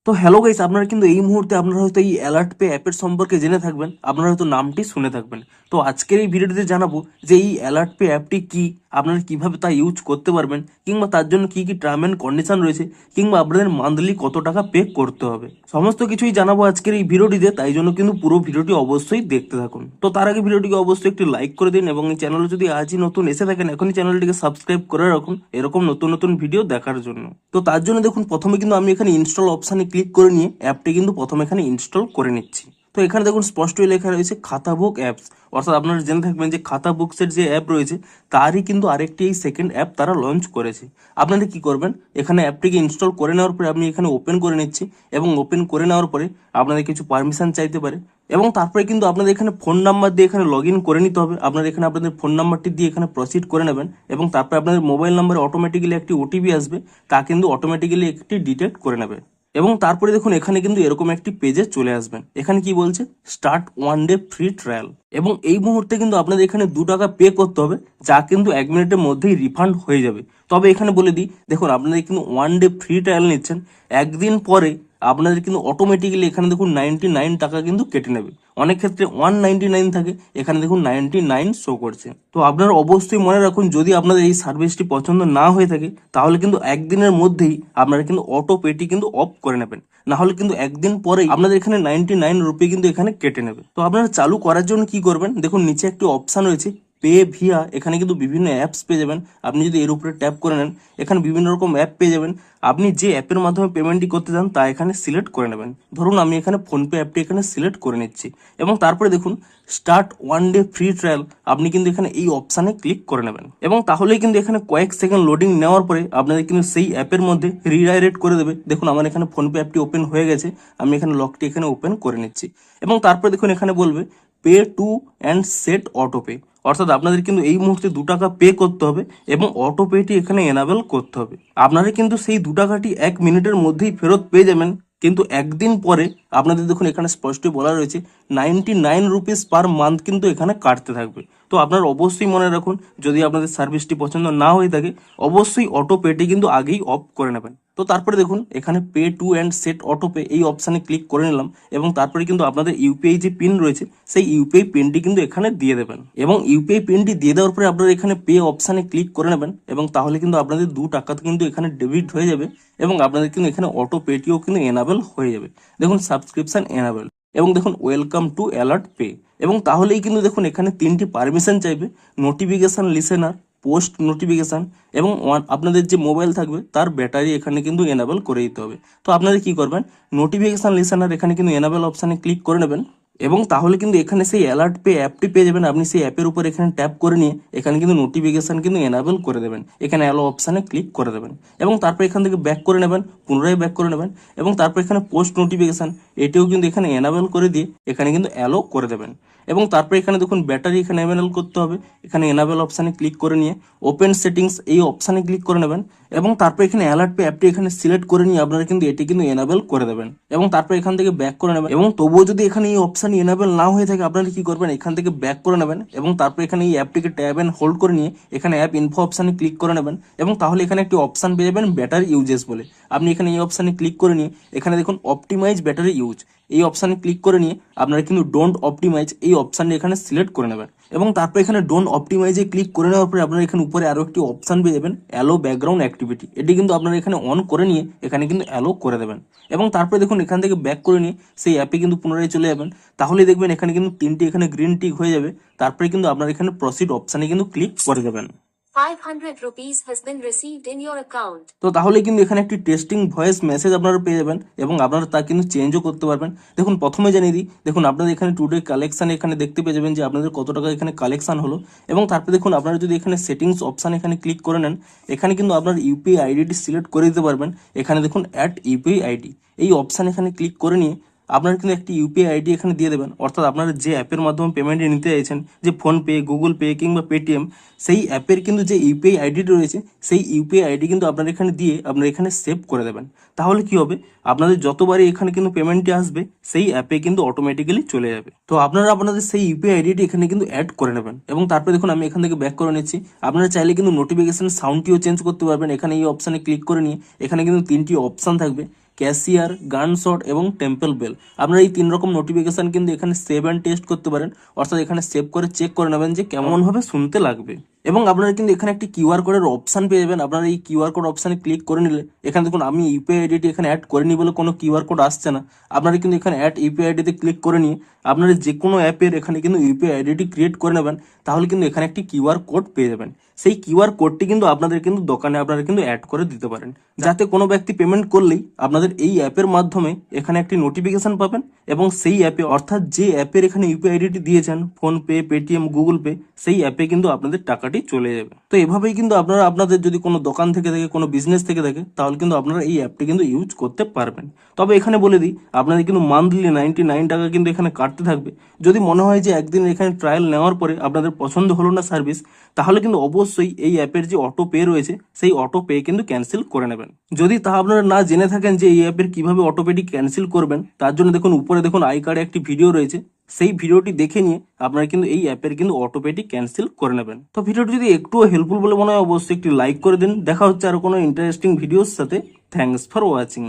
তো hello guys, আপনারা কিন্তু এই মুহূর্তে আপনারা হয়তো এই অ্যালার্ট পে অ্যাপের সম্পর্কে জেনে থাকবেন, আপনারা হয়তো নামটি শুনে থাকবেন। তো আজকের এই ভিডিওটিতে জানাবো যে এই অ্যালার্ট পে অ্যাপটি কি, আপনারা কিভাবে তা ইউজ করতে পারবেন, কিংবা তার জন্য কি কি টার্ম অ্যান্ড কন্ডিশন রয়েছে, কিংবা আপনাদের মান্থলি কত টাকা পে করতে হবে, সমস্ত কিছুই জানাবো আজকের এই ভিডিওটিতে। তাই জন্য কিন্তু পুরো ভিডিওটি অবশ্যই দেখতে থাকুন। তো তার আগে ভিডিওটিকে অবশ্যই একটি লাইক করে দিন, এবং এই চ্যানেলে যদি আজই নতুন এসে থাকেন এখনই চ্যানেলটিকে সাবস্ক্রাইব করে রাখুন এরকম নতুন নতুন ভিডিও দেখার জন্য। তো তার জন্য দেখুন, প্রথমে কিন্তু আমি এখানে ইনস্টল অপশানে ক্লিক করে নিয়ে অ্যাপটি কিন্তু প্রথমে এখানে ইনস্টল করে নিচ্ছি। তো এখানে দেখুন স্পষ্টই লেখা রয়েছে খাতা বুক অ্যাপস, অর্থাৎ আপনারা জেনে থাকবেন যে খাতা বুকসের যে অ্যাপ রয়েছে তারই কিন্তু আরেকটি এই সেকেন্ড অ্যাপ তারা লঞ্চ করেছে। আপনারা কি করবেন, এখানে অ্যাপটিকে ইনস্টল করে নেওয়ার পরে আপনি এখানে ওপেন করে নিচ্ছি, এবং ওপেন করে নেওয়ার পরে আপনাদের কিছু পারমিশন চাইতে পারে, এবং তারপরে কিন্তু আপনাদের এখানে ফোন নাম্বার দিয়ে এখানে লগ ইন করে নিতে হবে। আপনারা এখানে আপনাদের ফোন নাম্বারটি দিয়ে এখানে প্রসিড করে নেবেন, এবং তারপরে আপনাদের মোবাইল নাম্বারে অটোমেটিক্যালি একটি ওটিপি আসবে, তা কিন্তু অটোমেটিক্যালি একটি ডিটেক্ট করে নেবে। এবং তারপরে দেখুন এখানে কিন্তু এরকম একটি পেজে চলে আসবেন। এখানে কি বলছে, স্টার্ট 1 ডে ফ্রি ট্রায়াল, এবং এই মুহূর্তে কিন্তু আপনাদের এখানে 2 টাকা পে করতে হবে, যা কিন্তু 1 মিনিটের মধ্যেই রিফান্ড হয়ে যাবে। তবে এখানে বলে দিই, দেখুন আপনাদের কিন্তু 1 ডে ফ্রি ট্রায়াল নিচ্ছেন, একদিন পরে আপনাদের কিন্তু অটোমেটিক্যালি এখানে দেখুন 99 টাকা কিন্তু কেটে নেবে। অনেক ক্ষেত্রে 199 থাকে, এখানে দেখুন 99 শো করছে। তো আপনারা অবশ্যই মনে রাখুন, যদি আপনাদের এই সার্ভিসটি পছন্দ না হয়ে থাকে তাহলে কিন্তু একদিনের মধ্যেই আপনারা কিন্তু অটো পেটি কিন্তু অফ করে নেবেন, না হলে কিন্তু একদিন পরেই আপনাদের এখানে 99 রুপি কিন্তু এখানে কেটে নেবে। তো আপনারা চালু করার জন্য কি করবেন, দেখুন নিচে একটি অপশন রয়েছে পে ভিয়া, এখানে কিন্তু বিভিন্ন অ্যাপস পেয়ে যাবেন। আপনি যদি এর উপরে ট্যাপ করে নেন, এখানে বিভিন্ন রকম অ্যাপ পেয়ে যাবেন। আপনি যে অ্যাপের মাধ্যমে পেমেন্টটি করতে চান তা এখানে সিলেক্ট করে নেবেন। ধরুন আমি এখানে ফোনপে অ্যাপটি এখানে সিলেক্ট করে নিচ্ছি, এবং তারপরে দেখুন স্টার্ট 1 ডে ফ্রি ট্রায়াল, আপনি কিন্তু এখানে এই অপশানে ক্লিক করে নেবেন, এবং তাহলেই কিন্তু এখানে কয়েক সেকেন্ড লোডিং নেওয়ার পরে আপনাদের কিন্তু সেই অ্যাপের মধ্যে রিডাইরেক্ট করে দেবে। দেখুন আমার এখানে ফোনপে অ্যাপটি ওপেন হয়ে গেছে, আমি এখানে লকটি এখানে ওপেন করে নিচ্ছি, এবং তারপরে দেখুন এখানে বলবে pay to and set auto pay, অর্থাৎ আপনাদের কিন্তু এই মুহূর্তে 2 টাকা পে করতে হবে, এবং অটো পেটি এখানে এনাবেল করতে হবে। আপনারা কিন্তু সেই 2 টাকাটি 1 মিনিটের মধ্যেই ফেরত পেয়ে যাবেন, কিন্তু একদিন পরে আপনাদের দেখুন এখানে স্পষ্ট বলা রয়েছে 99 রুপিস পার মান্থ কিন্তু এখানে কাটতে থাকবে। তো আপনারা অবশ্যই মনে রাখুন, যদি আপনাদের সার্ভিসটি পছন্দ না হয়ে থাকে অবশ্যই অটো পেটি কিন্তু আগেই অফ করে নেবেন। তো তারপরে দেখুন এখানে pay to and set auto pay এই অপশানে ক্লিক করে নিলাম, এবং তারপরে কিন্তু আপনাদের ইউপিআই যে পিন রয়েছে সেই ইউপিআই পিনটি কিন্তু এখানে দিয়ে দেবেন, এবং ইউপিআই পিনটি দিয়ে দেওয়ার পরে আপনারা এখানে পে অপশানে ক্লিক করে নেবেন, এবং তাহলে কিন্তু আপনাদের 2 টাকা কিন্তু এখানে ডেবিট হয়ে যাবে, এবং আপনাদের কিন্তু এখানে অটো পেটিও কিন্তু এনাবেল হয়ে যাবে। দেখুন সাবস্ক্রিপশন এনাবেল, এবং দেখুন ওয়েলকাম টু অ্যালার্ট পে, এবং তাহলেই কিন্তু দেখুন এখানে 3টি পারমিশন চাইবে, নোটিফিকেশন লিসেনার, পোস্ট নোটিফিকেশান, এবং আপনাদের যে মোবাইল থাকবে তার ব্যাটারি এখানে কিন্তু এনাবেল করে দিতে হবে। তো আপনারা কি করবেন, নোটিফিকেশান লিসেনার এখানে কিন্তু এনাবেল অপশানে ক্লিক করে নেবেন, এবং তাহলে কিন্তু এখানে সেই অ্যালার্ট পে অ্যাপটি পেয়ে যাবেন। আপনি সেই অ্যাপের উপর এখানে ট্যাপ করে নিয়ে এখানে কিন্তু নোটিফিকেশান কিন্তু এনাবেল করে দেবেন, এখানে অ্যালো অপশানে ক্লিক করে দেবেন, এবং তারপর এখান থেকে ব্যাক করে নেবেন, পুনরায় ব্যাক করে নেবেন, এবং তারপর এখানে পোস্ট নোটিফিকেশান এটিও কিন্তু এখানে এনাবেল করে দিয়ে এখানে কিন্তু অ্যালো করে দেবেন, এবং তারপরে এখানে দেখুন ব্যাটারি এখানে এনাবেল করতে হবে, এখানে এনাবেল অপশানে ক্লিক করে নিয়ে ওপেন সেটিংস এই অপশানে ক্লিক করে নেবেন, এবং তারপর এখানে অ্যালার্ট পে অ্যাপটি এখানে সিলেক্ট করে নিয়ে আপনারা কিন্তু এটি কিন্তু এনাবেল করে দেবেন, এবং তারপর এখান থেকে ব্যাক করে নেবেন। এবং তবুও যদি এখানে এই অপশান এনাবেল না হয়ে থাকে আপনারা কি করবেন, এখান থেকে ব্যাক করে নেবেন, এবং তারপর এখানে এই অ্যাপটিকে ট্যাব অ্যান্ড হোল্ড করে নিয়ে এখানে অ্যাপ ইনফো অপশানে ক্লিক করে নেবেন, এবং তাহলে এখানে একটি অপশান পেয়ে যাবেন ব্যাটারি ইউজেস বলে। আপনি এখানে এই অপশানে ক্লিক করে নিয়ে এখানে দেখুন অপটিমাইজ ব্যাটারি ইউজ এই অপশানে ক্লিক করে নিয়ে আপনারা কিন্তু ডোন্ট অপটিমাইজ এই অপশানটি এখানে সিলেক্ট করে নেবেন, এবং তারপর এখানে ডোন্ট অপটিমাইজে ক্লিক করে নেওয়ার পরে আপনারা এখানে উপরে আরো একটি অপশান পেয়ে যাবেন অ্যালো ব্যাকগ্রাউন্ড অ্যাক্টিভিটি, এটি কিন্তু আপনারা এখানে অন করে নিয়ে এখানে কিন্তু অ্যালো করে দেবেন, এবং তারপরে দেখুন এখান থেকে ব্যাক করে নিয়ে সেই অ্যাপে কিন্তু পুনরায় চলে যাবেন। তাহলেই দেখবেন এখানে কিন্তু 3টি এখানে গ্রিন টিক হয়ে যাবে, তারপরে কিন্তু আপনারা এখানে প্রসিড অপশানে কিন্তু ক্লিক করে দেবেন। 500 rupees has been received in your account. তো তাহলে কিন্তু এখানে একটি টেস্টিং ভয়েস মেসেজ আপনারা পেয়ে যাবেন, এবং আপনারা তা কিন্তু চেঞ্জও করতে পারবেন। দেখুন প্রথমে জানিয়ে দিই, দেখুন আপনাদের এখানে টুডে কালেকশন এখানে দেখতে পেয়ে যাবেন যে আপনাদের কত টাকা এখানে কালেকশন হলো, এবং তারপরে দেখুন আপনারা যদি এখানে সেটিংস অপশান এখানে ক্লিক করে নেন, এখানে কিন্তু আপনার ইউপিআই আইডিটি সিলেক্ট করে দিতে পারবেন। এখানে দেখুন অ্যাড ইউপিআই আইডি এই অপশান এখানে ক্লিক করে নিয়ে আপনারা কিন্তু একটি ইউপিআই আইডি এখানে দিয়ে দেবেন, অর্থাৎ আপনারা যে অ্যাপের মাধ্যমে পেমেন্ট নিতে চাইছেন, যে ফোনপে, গুগল পে কিংবা পেটিএম, সেই অ্যাপের কিন্তু যে ইউপিআই আইডিটি রয়েছে সেই ইউপিআই আইডি কিন্তু আপনারা এখানে দিয়ে আপনারা এখানে সেভ করে দেবেন। তাহলে কি হবে, আপনাদের যতবারই এখানে কিন্তু পেমেন্টটি আসবে সেই অ্যাপে কিন্তু অটোমেটিক্যালি চলে যাবে। তো আপনারা আপনাদের সেই ইউপিআই আইডিটি এখানে কিন্তু অ্যাড করে নেবেন, এবং তারপরে দেখুন আমি এখান থেকে ব্যাক করে নিচ্ছি। আপনারা চাইলে কিন্তু নোটিফিকেশন সাউন্ডটিও চেঞ্জ করতে পারবেন, এখানে এই অপশানে ক্লিক করে নিয়ে এখানে কিন্তু 3টি অপশান থাকবে, ক্যাশিয়ার, গানশট এবং টেম্পল বেল। আপনারা এই 3 রকম নোটিফিকেশন কিন্তু এখানে সেভ অ্যান্ড টেস্ট করতে পারেন, অর্থাৎ এখানে সেভ করে চেক করে নেবেন যে কেমন ভাবে শুনতে লাগবে। এবং আপনারা কিন্তু এখানে একটি কিউআর কোডের অপশন পেয়ে যাবেন। আপনারা এই কিউআর কোড অপশনে ক্লিক করে নিলে এখানে দেখুন আমি ইউপিআই আইডিটি এখানে অ্যাড করিনি বলে কোনো কিউআর কোড আসছে না। আপনারা কিন্তু এখানে অ্যাড ইউপিআই আইডিতে ক্লিক করে নিয়ে আপনারা যে কোনো অ্যাপের এখানে কিন্তু ইউপিআই আইডিটি ক্রিয়েট করে নেবেন, তাহলে কিন্তু এখানে একটি কিউআর কোড পেয়ে যাবেন। সেই কিউআর কোডটি কিন্তু আপনাদের কিন্তু দোকানে আপনারা কিন্তু অ্যাড করে দিতে পারেন, যাতে কোনো ব্যক্তি পেমেন্ট করলেই আপনাদের এই অ্যাপের মাধ্যমে এখানে একটি নোটিফিকেশন পাবেন এবং সেই অ্যাপে, অর্থাৎ যে অ্যাপের এখানে ইউপিআই আইডিটি দিয়েছেন, ফোনপে, পেটিএম, গুগল পে, সেই অ্যাপে কিন্তু আপনাদের টাকাটি চলে যাবে। তো এভাবেই কিন্তু আপনারা আপনাদের যদি কোনো দোকান থেকে থাকে, কোনো বিজনেস থেকে থাকে, তাহলে কিন্তু আপনারা এই অ্যাপটি কিন্তু ইউজ করতে পারবেন। তবে এখানে বলে দিই, আপনাদের কিন্তু মান্থলি 99 টাকা কিন্তু এখানে কাটতে থাকবে। যদি মনে হয় যে একদিন এখানে ট্রায়াল নেওয়ার পরে আপনাদের পছন্দ হলো না সার্ভিস, তাহলে কিন্তু অবশ্যই এই অ্যাপের যে অটো পে রয়েছে সেই অটো পে কিন্তু ক্যান্সেল করে নেবেন। যদি তা আপনারা না জেনে থাকেন যে এই অ্যাপের কিভাবে অটো পেটি ক্যান্সেল করবেন, তার জন্য দেখুন উপরে দেখুন আই কার্ডে একটি ভিডিও রয়েছে, সেই ভিডিওটি দেখে নিয়ে আপনারা কিন্তু এই অ্যাপের কিন্তু অটো পেটি ক্যান্সেল করে নেবেন। তো ভিডিওটি যদি একটুও হেল্পফুল বলে মনে হয় অবশ্যই একটি লাইক করে দিন। দেখা হচ্ছে আরো কোনো ইন্টারেস্টিং ভিডিওর সাথে। Thanks for watching.